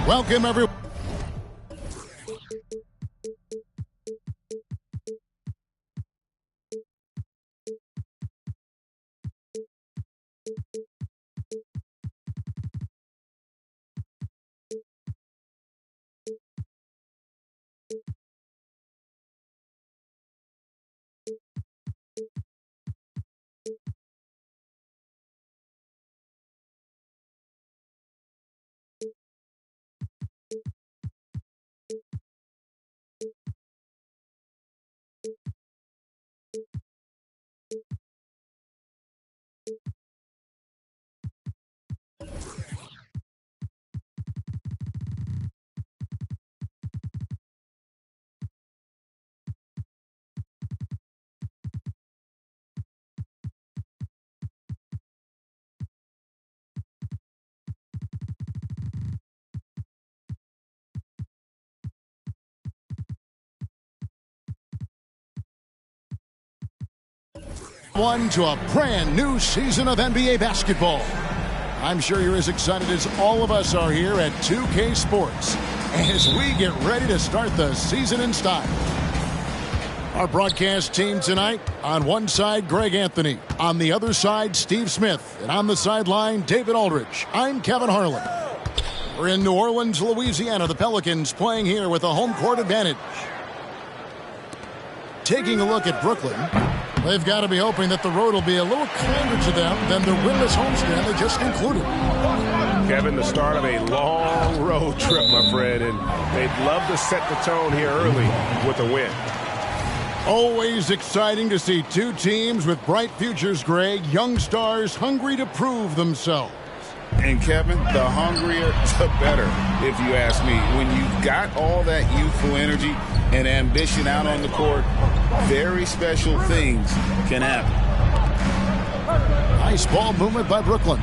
Welcome, everyone. One to a brand new season of NBA basketball. I'm sure you're as excited as all of us are here at 2K Sports as we get ready to start the season in style. Our broadcast team tonight, on one side, Greg Anthony. On the other side, Steve Smith. And on the sideline, David Aldridge. I'm Kevin Harlan. We're in New Orleans, Louisiana. The Pelicans playing here with a home court advantage. Taking a look at Brooklyn. They've got to be hoping that the road will be a little kinder to them than the winless homestand they just concluded. Kevin, the start of a long road trip, my friend, and they'd love to set the tone here early with a win. Always exciting to see two teams with bright futures, Greg. Young stars hungry to prove themselves. And, Kevin, the hungrier, the better, if you ask me. When you've got all that youthful energy and ambition out on the court, very special things can happen. Nice ball movement by Brooklyn.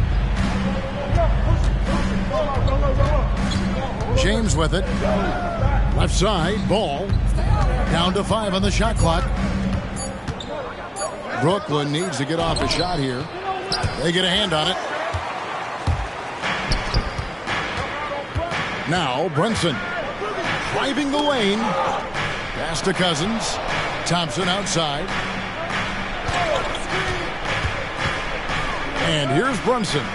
James with it. Left side, ball. Down to 5 on the shot clock. Brooklyn needs to get off a shot here. They get a hand on it. Now Brunson driving the lane. Pass to Cousins. Thompson outside. And here's Brunson.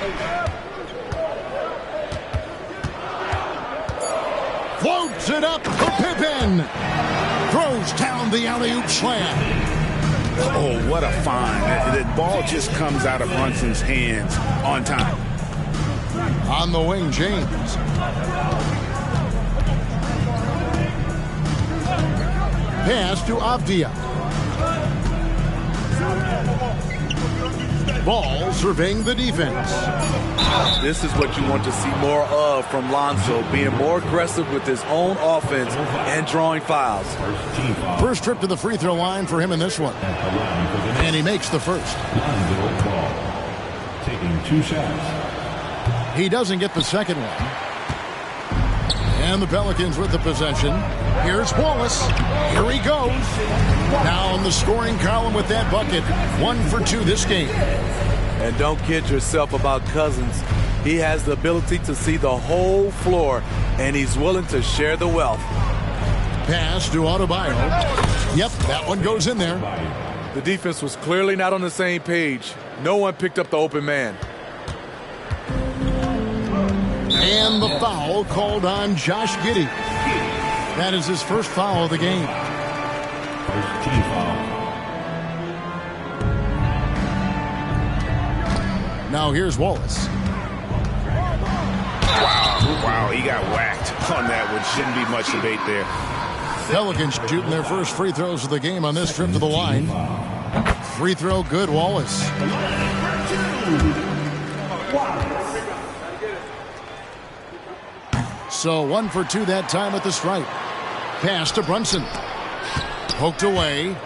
Floats it up for Pippen. Throws down the alley-oop slam. Oh, what a find. The ball just comes out of Brunson's hands on time. On the wing, James. Pass to Avdia. Ball surveying the defense. This is what you want to see more of from Lonzo, being more aggressive with his own offense and drawing fouls. First trip to the free throw line for him in this one. And he makes the first. Taking 2 shots. He doesn't get the second one. And the Pelicans with the possession. Here's Wallace. Here he goes. Now in the scoring column with that bucket. 1 for 2 this game. And don't kid yourself about Cousins. He has the ability to see the whole floor, and he's willing to share the wealth. Pass to Adebayo. Yep, that one goes in there. The defense was clearly not on the same page. No one picked up the open man. And the foul called on Josh Giddey. That is his first foul of the game. First team foul. Now here's Wallace. Wow, he got whacked on that one. Shouldn't be much debate there. Pelicans shooting their first free throws of the game on this trip to the line. Free throw good, Wallace. So 1 for 2 that time at the stripe. Pass to Brunson. Poked away.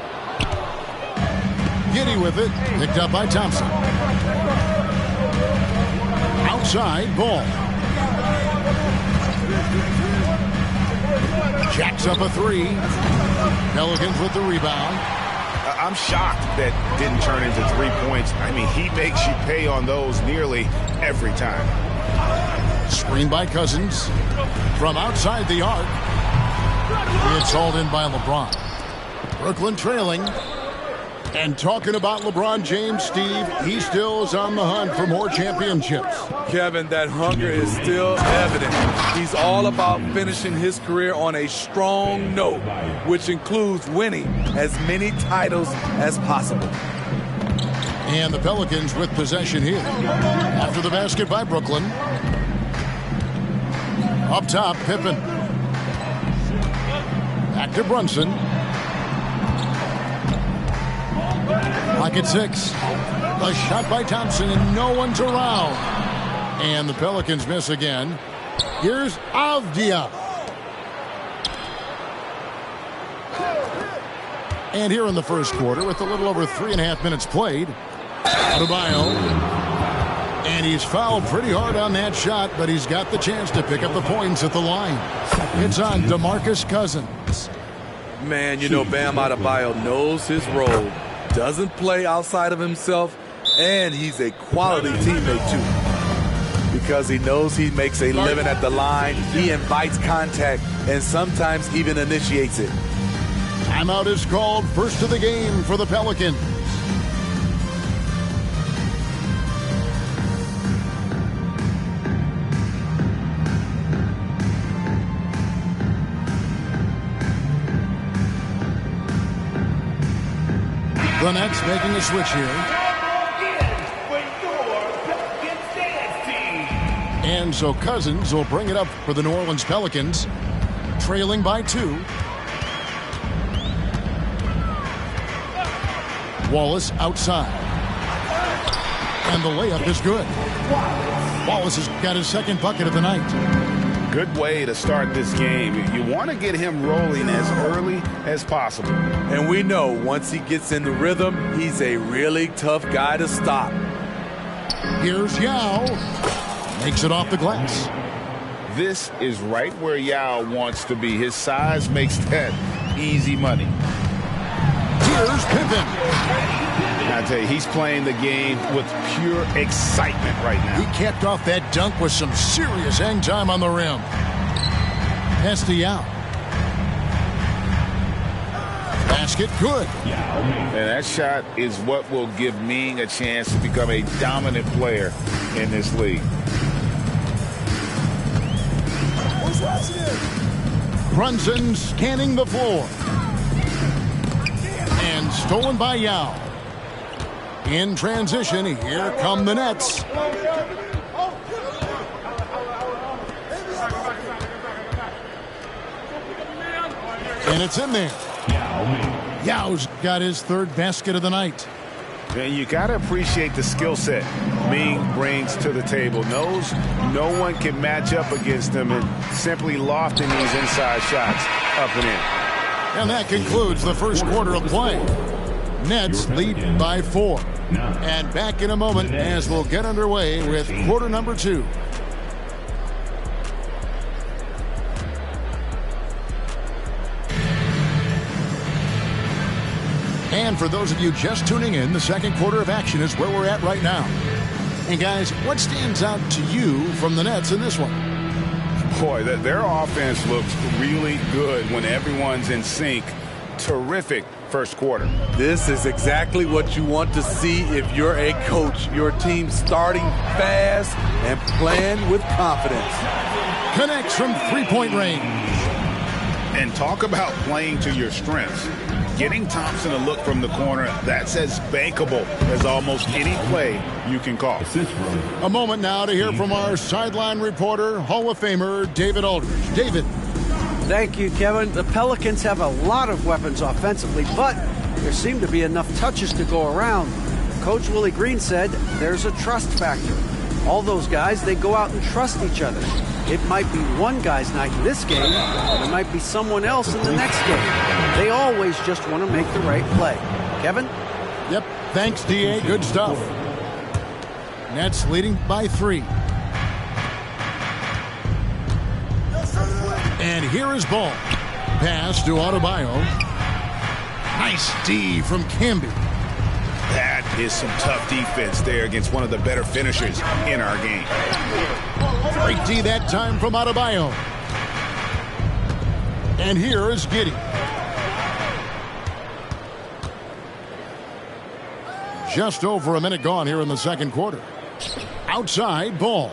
Giddey with it. Picked up by Thompson. Outside, ball. Jacks up a 3. Pelicans with the rebound. I'm shocked that didn't turn into 3 points. I mean, he makes you pay on those nearly every time. Screen by Cousins. From outside the arc. It's hauled in by LeBron. Brooklyn trailing. And talking about LeBron James, Steve, he still is on the hunt for more championships. Kevin, that hunger is still evident. He's all about finishing his career on a strong note, which includes winning as many titles as possible. And the Pelicans with possession here. After the basket by Brooklyn. Up top, Pippen. Back to Brunson. Clock at 6. A shot by Thompson, and no one's around. And the Pelicans miss again. Here's Avdia. And here in the first quarter, with a little over 3.5 minutes played, Adebayo. And he's fouled pretty hard on that shot, but he's got the chance to pick up the points at the line. It's on DeMarcus Cousins. Man, you know, Bam Adebayo knows his role, doesn't play outside of himself, and he's a quality teammate, too. Because he knows he makes a living at the line, he invites contact, and sometimes even initiates it. Timeout is called, first of the game for the Pelicans. The Nets making a switch here. And so Cousins will bring it up for the New Orleans Pelicans, trailing by 2. Wallace outside. And the layup is good. Wallace has got his second bucket of the night. Good way to start this game. You want to get him rolling as early as possible. And we know once he gets in the rhythm, he's a really tough guy to stop. Here's Yao. Makes it off the glass. This is right where Yao wants to be. His size makes that easy money. Here's Pippen. I tell you, he's playing the game with pure excitement right now. He capped off that dunk with some serious hang time on the rim. Pass to Yao. Basket good. And that shot is what will give Ming a chance to become a dominant player in this league. Brunson scanning the floor. And stolen by Yao. In transition, here come the Nets. And it's in there. Yao's got his third basket of the night. And you got to appreciate the skill set Ming brings to the table. Knows no one can match up against him and simply lofting these inside shots up and in. And that concludes the first quarter of play. Nets lead by 4. And back in a moment as we'll get underway with quarter number 2. And for those of you just tuning in, the second quarter of action is where we're at right now. And guys, what stands out to you from the Nets in this one? Boy, their offense looks really good when everyone's in sync. Terrific first quarter. This is exactly what you want to see if you're a coach. Your team starting fast and playing with confidence. Connects from three-point range. And talk about playing to your strengths. Getting Thompson a look from the corner, that's as bankable as almost any play you can call. A moment now to hear from our sideline reporter, Hall of Famer David Aldridge. David. Thank you, Kevin. The Pelicans have a lot of weapons offensively, but there seem to be enough touches to go around. Coach Willie Green said there's a trust factor. All those guys, they go out and trust each other. It might be one guy's night in this game, but it might be someone else in the next game. They always just want to make the right play. Kevin? Yep, thanks, D.A. Good stuff. Nets leading by 3. And here is ball. Pass to Adebayo. Nice D from Camby. That is some tough defense there against one of the better finishers in our game. Great D that time from Adebayo. And here is Giddey. Just over a minute gone here in the second quarter. Outside, Ball.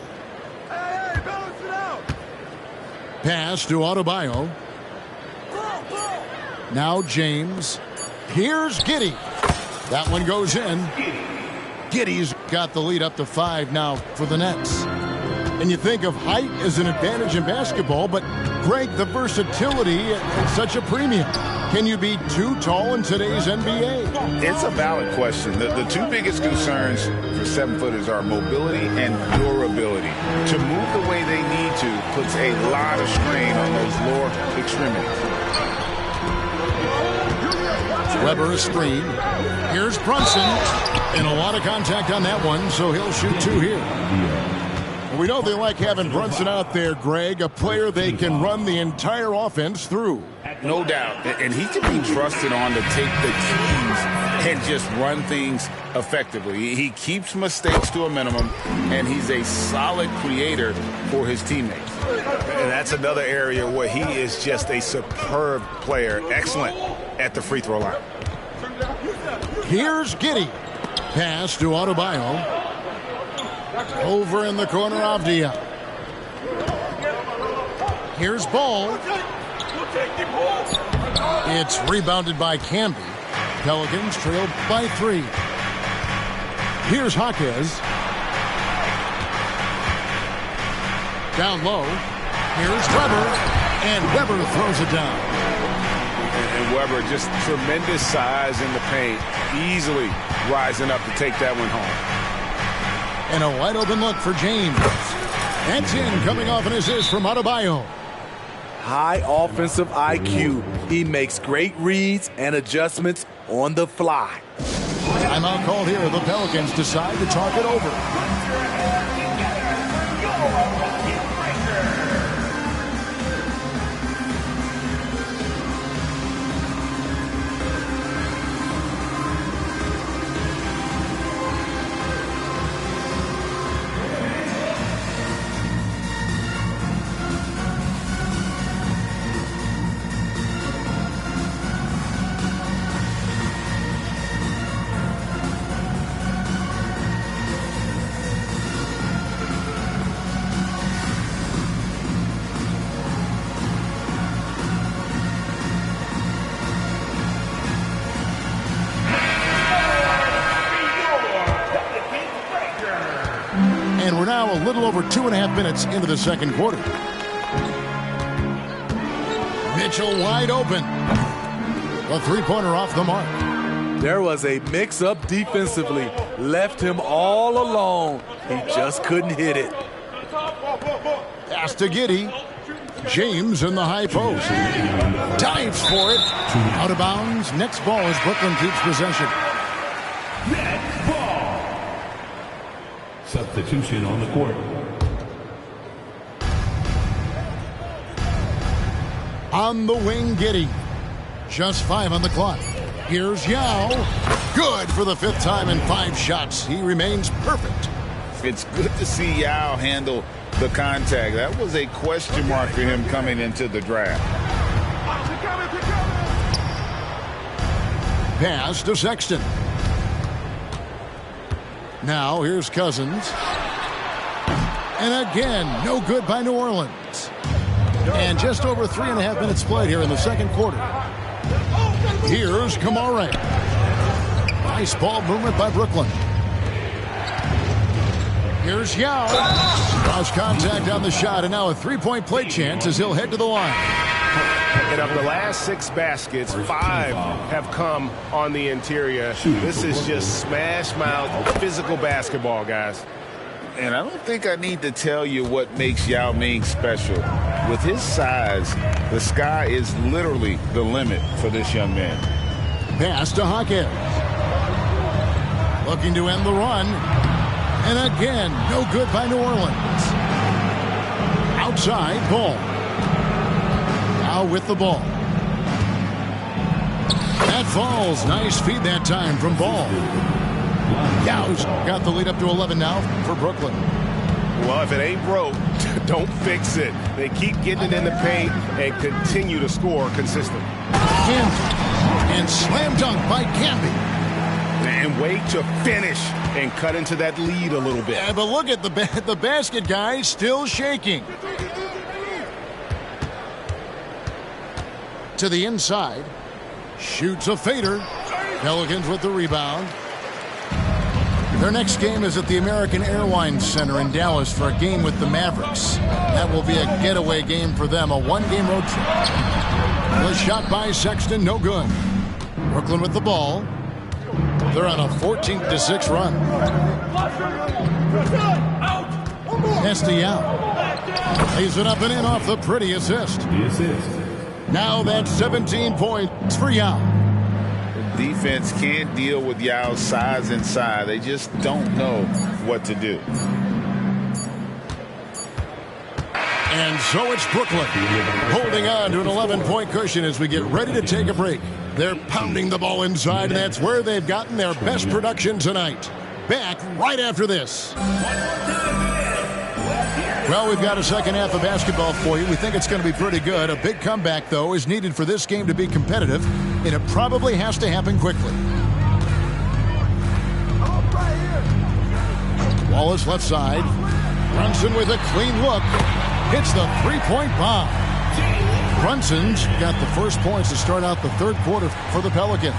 Pass to Adebayo. Now James. Here's Giddey. That one goes in. Giddey's got the lead up to 5 now for the Nets. And you think of height as an advantage in basketball, but Greg, the versatility at such a premium. Can you be too tall in today's NBA? It's a valid question. The two biggest concerns for 7-footers are mobility and durability. To move the way they need to puts a lot of strain on those lower extremities. Weber a screen. Here's Brunson. And a lot of contact on that one, so he'll shoot 2 here. We know they like having Brunson out there, Greg, a player they can run the entire offense through. No doubt. And he can be trusted on to take the keys and just run things effectively. He keeps mistakes to a minimum, and he's a solid creator for his teammates. And that's another area where he is just a superb player. Excellent at the free throw line. Here's Giddey. Pass to Adebayo. Over in the corner, Avdia. Here's Ball. It's rebounded by Camby. Pelicans trailed by 3. Here's Jaquez. Down low. Here's Weber. And Weber throws it down. And Weber, just tremendous size in the paint. Easily rising up to take that one home. And a wide open look for James. That's in, coming off an assist from Adebayo. High offensive IQ. He makes great reads and adjustments on the fly. Timeout called here. The Pelicans decide to talk it over. And we're now a little over 2.5 minutes into the second quarter. Mitchell wide open. A 3-pointer off the mark. There was a mix-up defensively. Left him all alone. He just couldn't hit it. Pass to Giddey. James in the high post. Dives for it. Out of bounds. Next ball as Brooklyn keeps possession. Next ball. Substitution on the court. On the wing, Giddey. Just 5 on the clock. Here's Yao. Good for the 5th time in 5 shots. He remains perfect. It's good to see Yao handle the contact. That was a question mark for him coming into the draft. Pass to Sexton. Now here's Cousins. And again, no good by New Orleans. And just over 3.5 minutes played here in the second quarter. Here's Kamara. Nice ball movement by Brooklyn. Here's Yao. Lost contact on the shot, and now a 3-point play chance as he'll head to the line. And of the last 6 baskets, 5 have come on the interior. This is just smash mouth physical basketball, guys. And I don't think I need to tell you what makes Yao Ming special. With his size, the sky is literally the limit for this young man. Pass to Jaquez. Looking to end the run. And again, no good by New Orleans. Outside, Ball. Now with the ball. That falls. Nice feed that time from Ball. Yao's got the lead up to 11 now for Brooklyn. Well, if it ain't broke, don't fix it. They keep getting it in the paint and continue to score consistently. And slam dunk by Camby. And wait to finish and cut into that lead a little bit. Yeah, but look at the basket, guys, still shaking. To the inside. Shoots a fader. Pelicans with the rebound. Their next game is at the American Airlines Center in Dallas for a game with the Mavericks. That will be a getaway game for them, a one-game road trip. The shot by Sexton, no good. Brooklyn with the ball. They're on a 14-6 run. Estial lays it up and in off the pretty assist. Now that's 17 points for Yao. Defense can't deal with Yao's size inside. They just don't know what to do. And so it's Brooklyn holding on to an 11-point cushion as we get ready to take a break. They're pounding the ball inside, and that's where they've gotten their best production tonight. Back right after this. Well, we've got a second half of basketball for you. We think it's going to be pretty good. A big comeback, though, is needed for this game to be competitive, and it probably has to happen quickly. Wallace left side. Brunson with a clean look. Hits the three-point bomb. Brunson's got the first points to start out the third quarter for the Pelicans.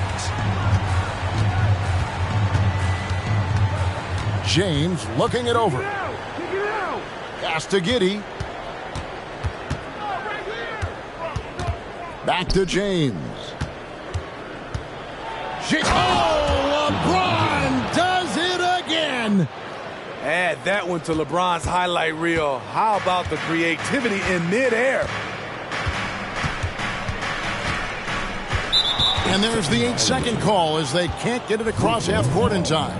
James looking it over. Pass to Giddey. Back to James. Oh, LeBron does it again. Add that one to LeBron's highlight reel. How about the creativity in midair? And there's the 8-second call as they can't get it across half court in time.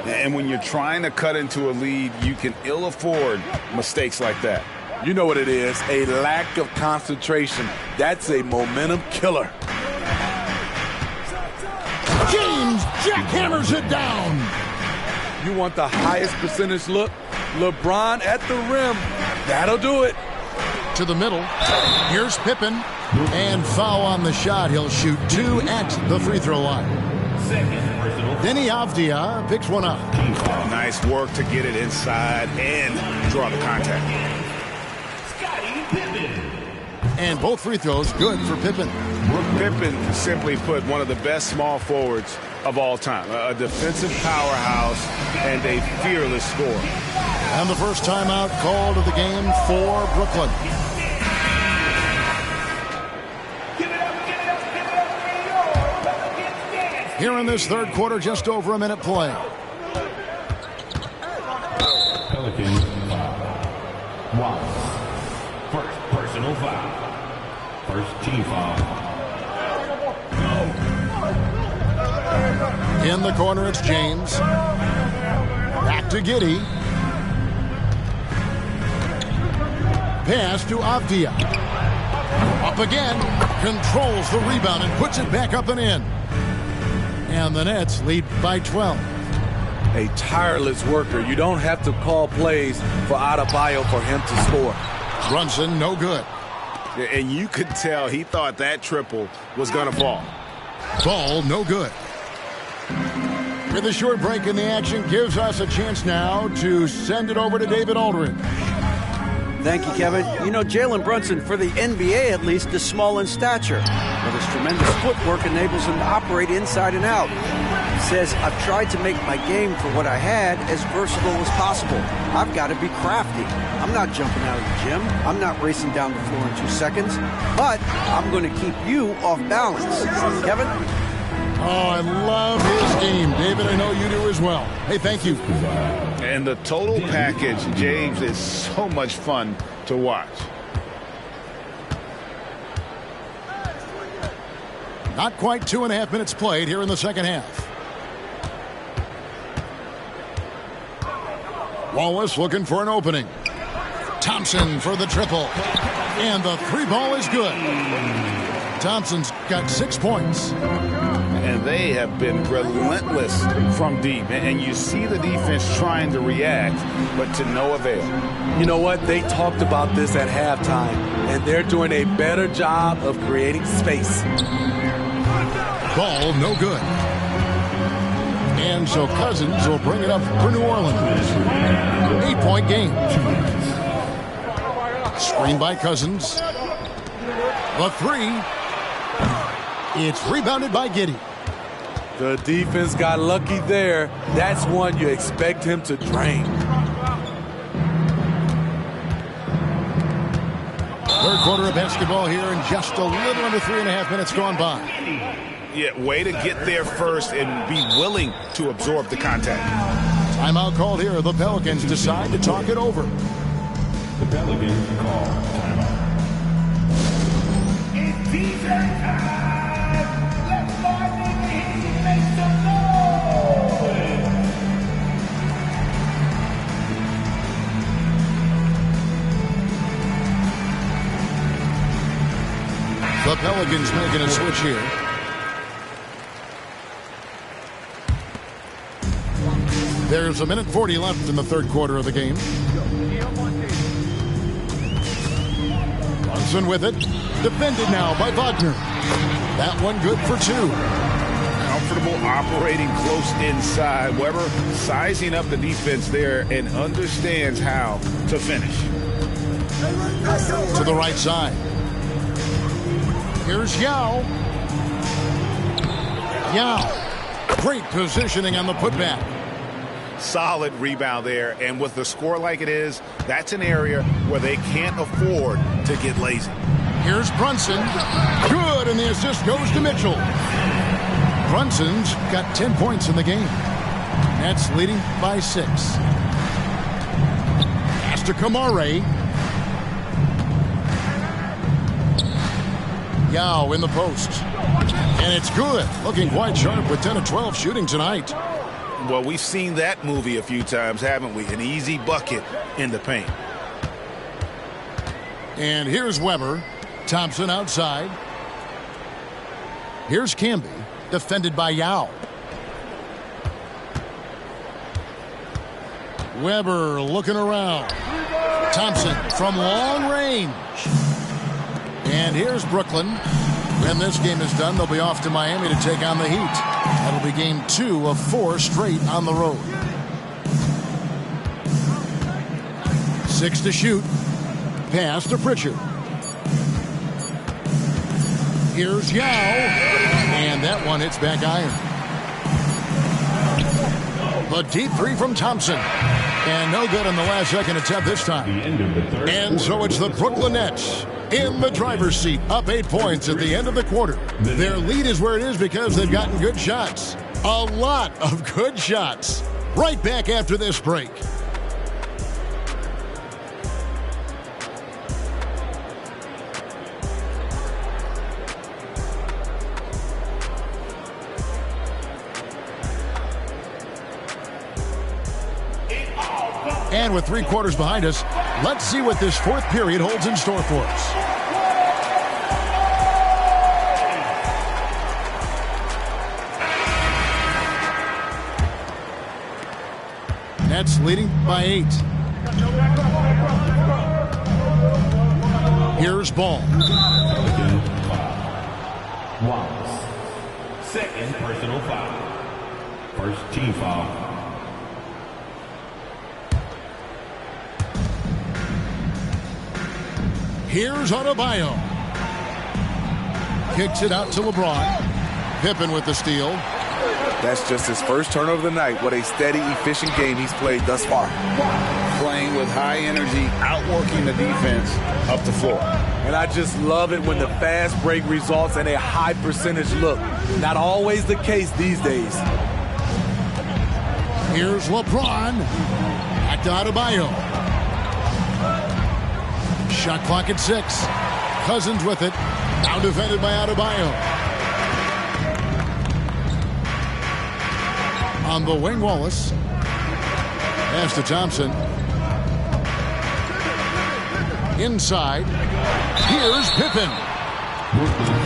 And when you're trying to cut into a lead, you can ill afford mistakes like that. You know what it is, a lack of concentration. That's a momentum killer. James jackhammers it down. You want the highest percentage look? LeBron at the rim. That'll do it. To the middle. Here's Pippen. And foul on the shot. He'll shoot 2 at the free throw line. Denny Avdia picks one up. Nice work to get it inside and draw the contact. And both free throws good for Pippen. Pippen, simply put, one of the best small forwards of all time. A defensive powerhouse and a fearless scorer. And the first timeout called of the game for Brooklyn. Here in this third quarter, just over a minute play. Pelicans foul. First personal foul. First team foul. In the corner, it's James. Back to Giddey. Pass to Avdia. Up again. Controls the rebound and puts it back up and in. And the Nets lead by 12. A tireless worker. You don't have to call plays for Adebayo for him to score. Brunson, no good. And you could tell he thought that triple was going to fall. Ball, no good. With a short break in the action, gives us a chance now to send it over to David Aldridge. Thank you, Kevin. You know, Jalen Brunson, for the NBA at least, is small in stature, but his tremendous footwork enables him to operate inside and out. He says, I've tried to make my game for what I had as versatile as possible. I've got to be crafty. I'm not jumping out of the gym. I'm not racing down the floor in 2 seconds, but I'm going to keep you off balance. Kevin? Oh, I love his game. David, I know you do as well. Hey, thank you. And the total package, James, is so much fun to watch. Not quite 2.5 minutes played here in the second half. Wallace looking for an opening. Thompson for the triple. And the 3 ball is good. Thompson's got 6 points. And and they have been relentless from deep. And you see the defense trying to react, but to no avail. You know what? They talked about this at halftime, and they're doing a better job of creating space. Ball no good. And so Cousins will bring it up for New Orleans. 8-point game. Screen by Cousins. The three. It's rebounded by Giddey. The defense got lucky there. That's one you expect him to drain. Third quarter of basketball here, and just a little under 3.5 minutes gone by. Yeah, way to get there first and be willing to absorb the contact. Timeout called here. The Pelicans decide to talk it over. The Pelicans call timeout. It's defense time! Let's Marvin Heat make some noise! The Pelicans making a switch here. There's 1:40 left in the third quarter of the game. Brunson with it. Defended now by Wagner. That one good for two. Comfortable operating close inside. Weber sizing up the defense there and understands how to finish. To the right side. Here's Yao. Yao. Great positioning on the putback. Solid rebound there, and with the score like it is, that's an area where they can't afford to get lazy. Here's Brunson. Good, and the assist goes to Mitchell. Brunson's got 10 points in the game. Nets leading by 6. Pass to Kamare. Yao in the post. And it's good. Looking quite sharp with 10 of 12 shooting tonight. Well, we've seen that movie a few times, haven't we? An easy bucket in the paint. And here's Weber. Thompson outside. Here's Camby. Defended by Yao. Weber looking around. Thompson from long range. And here's Brooklyn. When this game is done, they'll be off to Miami to take on the Heat. That'll be game 2 of 4 straight on the road. 6 to shoot. Pass to Pritchard. Here's Yao. And that one hits back iron. The deep three from Thompson. And no good on the last second attempt this time. And so it's the Brooklyn Nets in the driver's seat, up 8 points at the end of the quarter. Their lead is where it is because they've gotten good shots. A lot of good shots. Right back after this break. And with 3 quarters behind us, let's see what this fourth period holds in store for us. Nets leading by 8. Here's Ball. Wallace. Second personal foul. First team foul. Here's Adebayo. Kicks it out to LeBron. Pippen with the steal. That's just his first turnover of the night. What a steady, efficient game he's played thus far. Playing with high energy, outworking the defense up the floor. And I just love it when the fast break results in a high percentage look. Not always the case these days. Here's LeBron. Back to Adebayo. Shot clock at 6. Cousins with it. Now defended by Adebayo. On the wing, Wallace. Pass to Thompson. Inside. Here's Pippen.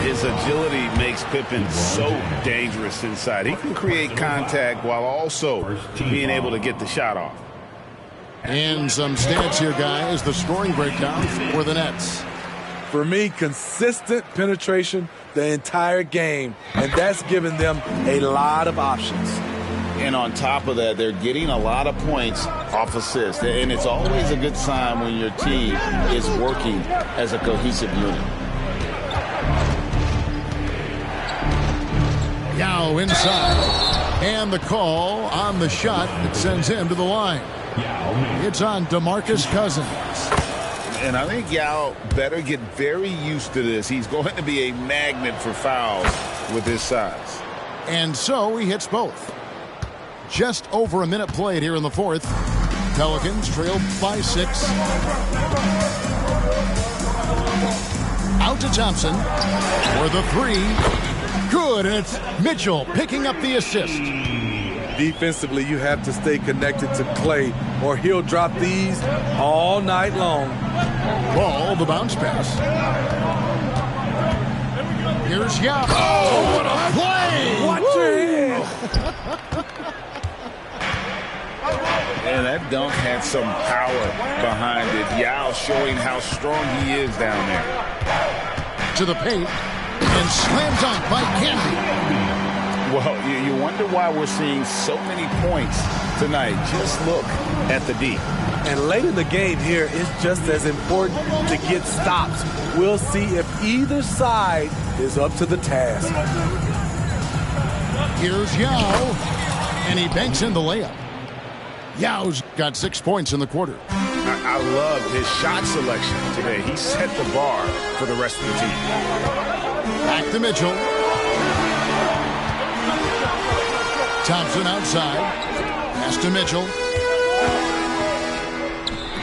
His agility makes Pippen so dangerous inside. He can create contact while also being able to get the shot off. And some stats here, guys. The scoring breakdown for the Nets. For me, consistent penetration the entire game, and that's given them a lot of options. And on top of that, they're getting a lot of points off assists. And it's always a good sign when your team is working as a cohesive unit. Yao inside. And the call on the shot that sends him to the line. It's on DeMarcus Cousins. And I think Yao better get very used to this. He's going to be a magnet for fouls with his size. And so he hits both. Just over a minute played here in the fourth. Pelicans trailed by 6. Out to Thompson for the 3. Good, and it's Mitchell picking up the assist. Defensively, you have to stay connected to Clay, or he'll drop these all night long. Ball, the bounce pass. Here's Yao. Oh, what a play! Watch your head. And that dunk had some power behind it. Yao showing how strong he is down there. To the paint, and slam dunk by Candy. Well, you wonder why we're seeing so many points tonight. Just look at the D. And late in the game here, it's just as important to get stops. We'll see if either side is up to the task. Here's Yao, and he banks in the layup. Yao's got 6 points in the quarter. I love his shot selection today. He set the bar for the rest of the team. Back to Mitchell. Thompson outside. Pass to Mitchell.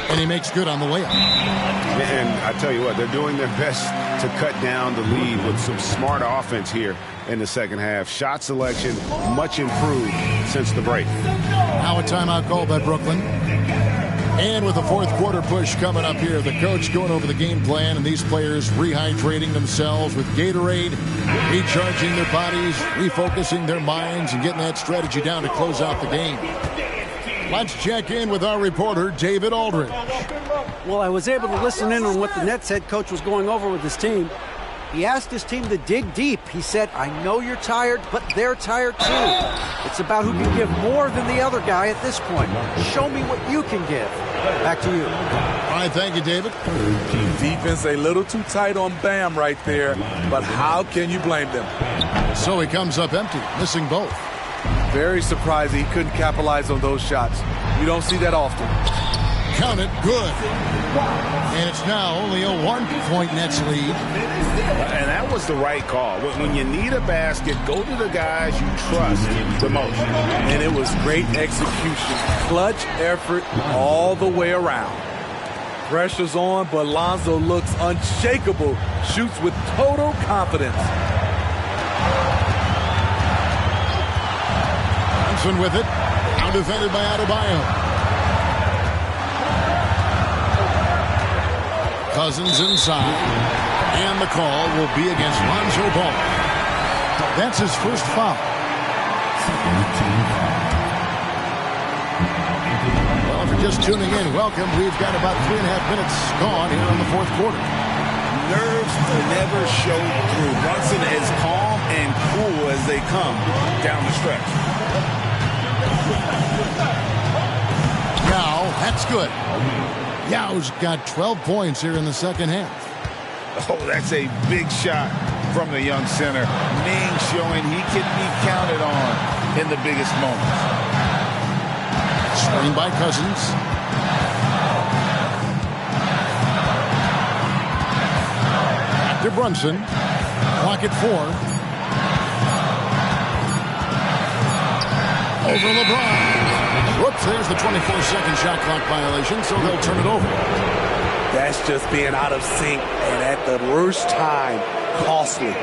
And he makes good on the layup. And I tell you what, they're doing their best to cut down the lead with some smart offense here in the second half. Shot selection much improved since the break. Now a timeout called by Brooklyn. And with the fourth quarter push coming up here, the coach going over the game plan and these players rehydrating themselves with Gatorade, recharging their bodies, refocusing their minds, and getting that strategy down to close out the game. Let's check in with our reporter, David Aldridge. Well, I was able to listen in on what the Nets head coach was going over with his team. He asked his team to dig deep. He said, I know you're tired, but they're tired too. It's about who can give more than the other guy at this point. Show me what you can give. Back to you. All right, thank you, David. Defense a little too tight on Bam right there, but how can you blame them? So he comes up empty, missing both. Very surprising he couldn't capitalize on those shots. You don't see that often. Count it, good. And it's now only a 1-point Nets lead. And that was the right call. When you need a basket, go to the guys you trust the most. And it was great execution. Clutch effort all the way around. Pressure's on, but Lonzo looks unshakable. Shoots with total confidence. Thompson with it. Now defended by Adebayo. Cousins inside, and the call will be against Lonzo Ball. That's his first foul. Well, if you're just tuning in, welcome. We've got about 3.5 minutes gone here in the fourth quarter. Nerves never show through. Brunson is calm and cool as they come down the stretch. Now, that's good. Yao's got 12 points here in the second half. Oh, that's a big shot from the young center. Ming showing he can be counted on in the biggest moments. Screen by Cousins. Back to Brunson. Clock at 4. Over LeBron. Whoops, there's the 24-second shot clock violation, so they'll turn it over. That's just being out of sync, and at the worst time, costly.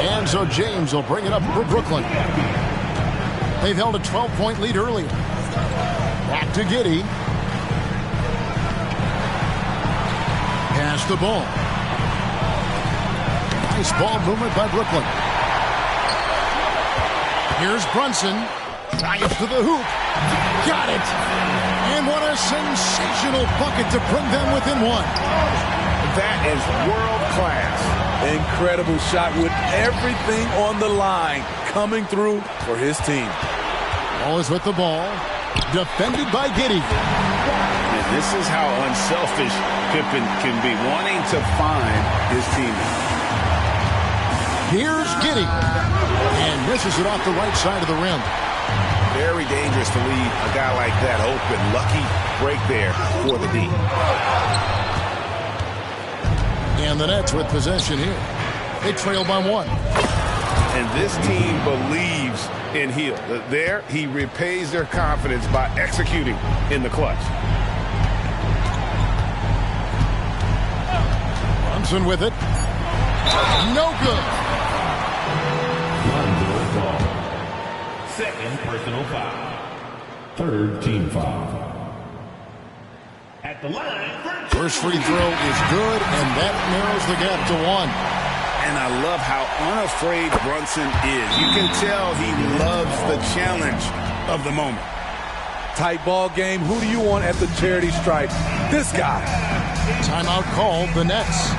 And so James will bring it up for Brooklyn. They've held a 12-point lead earlier. Back to Giddey. Pass the ball. Nice ball movement by Brooklyn. Here's Brunson. Drives to the hoop. Got it. And what a sensational bucket to bring them within one. That is world class. Incredible shot with everything on the line coming through for his team. Wallace with the ball. Defended by Giddey. And this is how unselfish Pippen can be, wanting to find his teammate. Here's Giddey. And misses it off the right side of the rim. Very dangerous to leave a guy like that open. Lucky break there for the D. And the Nets with possession here. They trail by one. And this team believes in Hill. There, he repays their confidence by executing in the clutch. Brunson with it. No good. Second personal foul. Third team foul. At the line. First free throw is good, and that narrows the gap to one. And I love how unafraid Brunson is. You can tell he loves the challenge of the moment. Tight ball game. Who do you want at the charity stripe? This guy. Timeout called, the Nets.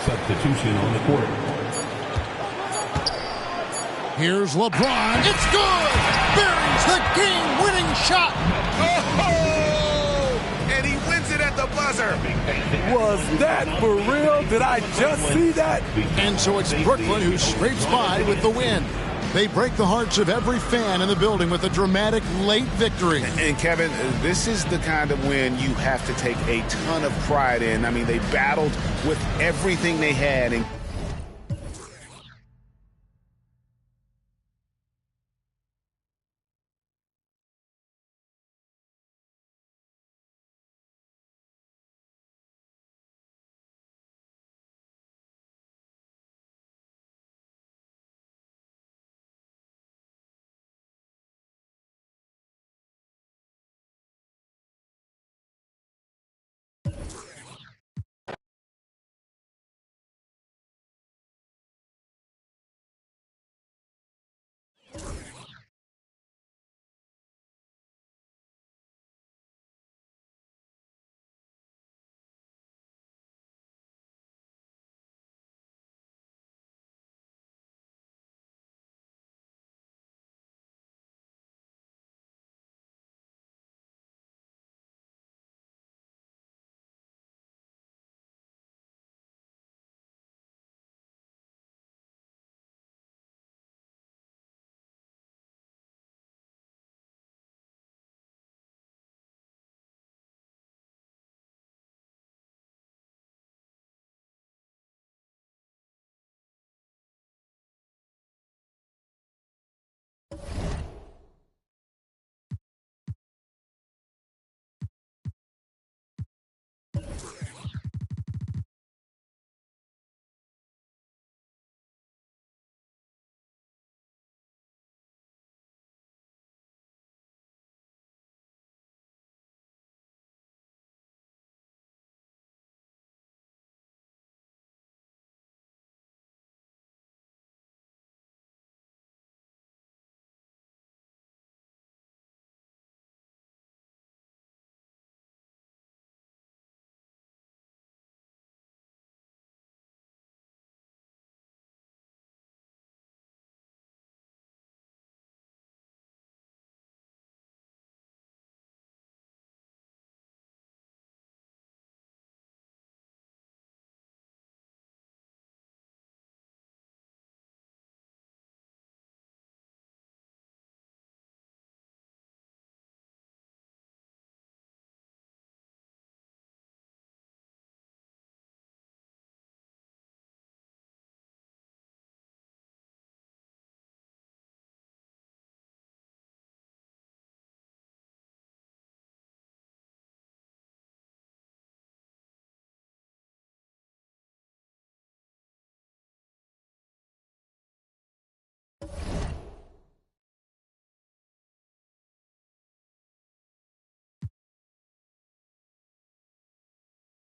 Substitution on the court. Here's LeBron. It's good! Buries the game-winning shot! Oh! And he wins it at the buzzer. Was that for real? Did I just see that? And so it's Brooklyn who scrapes by with the win. They break the hearts of every fan in the building with a dramatic late victory. And Kevin, this is the kind of win you have to take a ton of pride in. I mean, they battled with everything they had. And